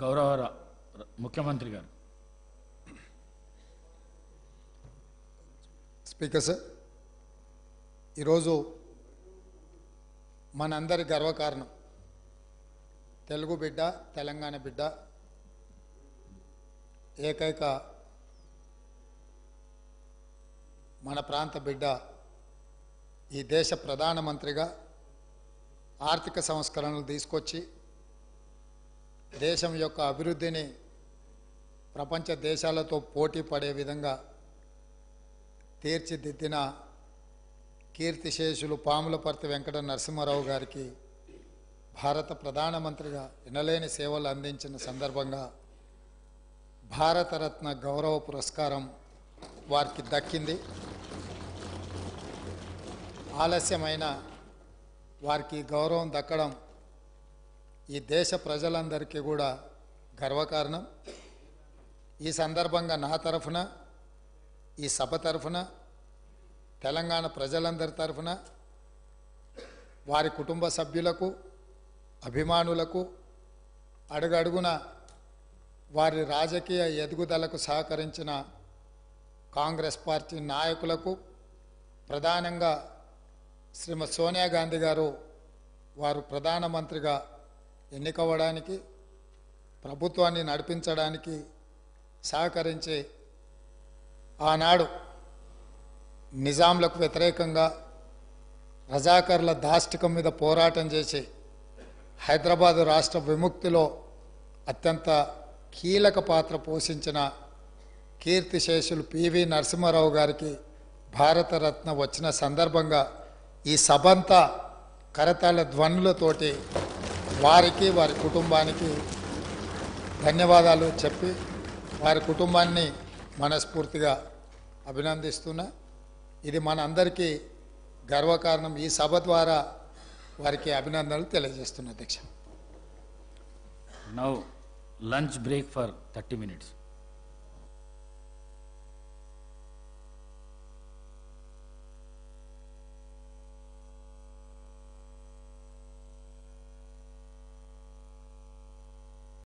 గౌరవ ముఖ్యమంత్రి గారు. స్పీకర్ సార్, ఈరోజు మనందరి గర్వకారణం తెలుగు బిడ్డ, తెలంగాణ బిడ్డ, ఏకైక మన ప్రాంత బిడ్డ ఈ దేశ ప్రధానమంత్రిగా ఆర్థిక సంస్కరణలు తీసుకొచ్చి దేశం యొక్క అభివృద్ధిని ప్రపంచ దేశాలతో పోటీ పడే విధంగా తీర్చిదిద్దిన కీర్తిశేషులు పాములపర్తి వెంకట నరసింహారావు గారికి భారత ప్రధానమంత్రిగా ఎనలేని సేవలు అందించిన సందర్భంగా భారతరత్న గౌరవ పురస్కారం వారికి దక్కింది. ఆలస్యమైన వారికి గౌరవం దక్కడం ఈ దేశ ప్రజలందరికీ కూడా గర్వకారణం. ఈ సందర్భంగా నా తరఫున, ఈ సభ తరఫున, తెలంగాణ ప్రజలందరి తరఫున వారి కుటుంబ సభ్యులకు, అభిమానులకు, అడుగడుగున వారి రాజకీయ ఎదుగుదలకు సహకరించిన కాంగ్రెస్ పార్టీ నాయకులకు, ప్రధానంగా శ్రీమతి సోనియా గాంధీ గారు వారు ప్రధానమంత్రిగా ఎన్నికవ్వడానికి, ప్రభుత్వాన్ని నడిపించడానికి సహకరించి ఆనాడు నిజాంలకు వ్యతిరేకంగా రజాకర్ల దాష్టికం మీద పోరాటం చేసి హైదరాబాదు రాష్ట్ర విముక్తిలో అత్యంత కీలక పాత్ర పోషించిన కీర్తిశేషులు పివి నరసింహారావు గారికి భారతరత్న వచ్చిన సందర్భంగా ఈ సభంతా కరతాళ ధ్వనులతోటి వారికి, వారి కుటుంబానికి ధన్యవాదాలు చెప్పి వారి కుటుంబాన్ని మనస్ఫూర్తిగా అభినందిస్తున్నా. ఇది మన అందరికీ గర్వకారణం. ఈ సభ ద్వారా వారికి అభినందనలు తెలియజేస్తున్నా. అధ్యక్ష, now lunch break for 30 minutes.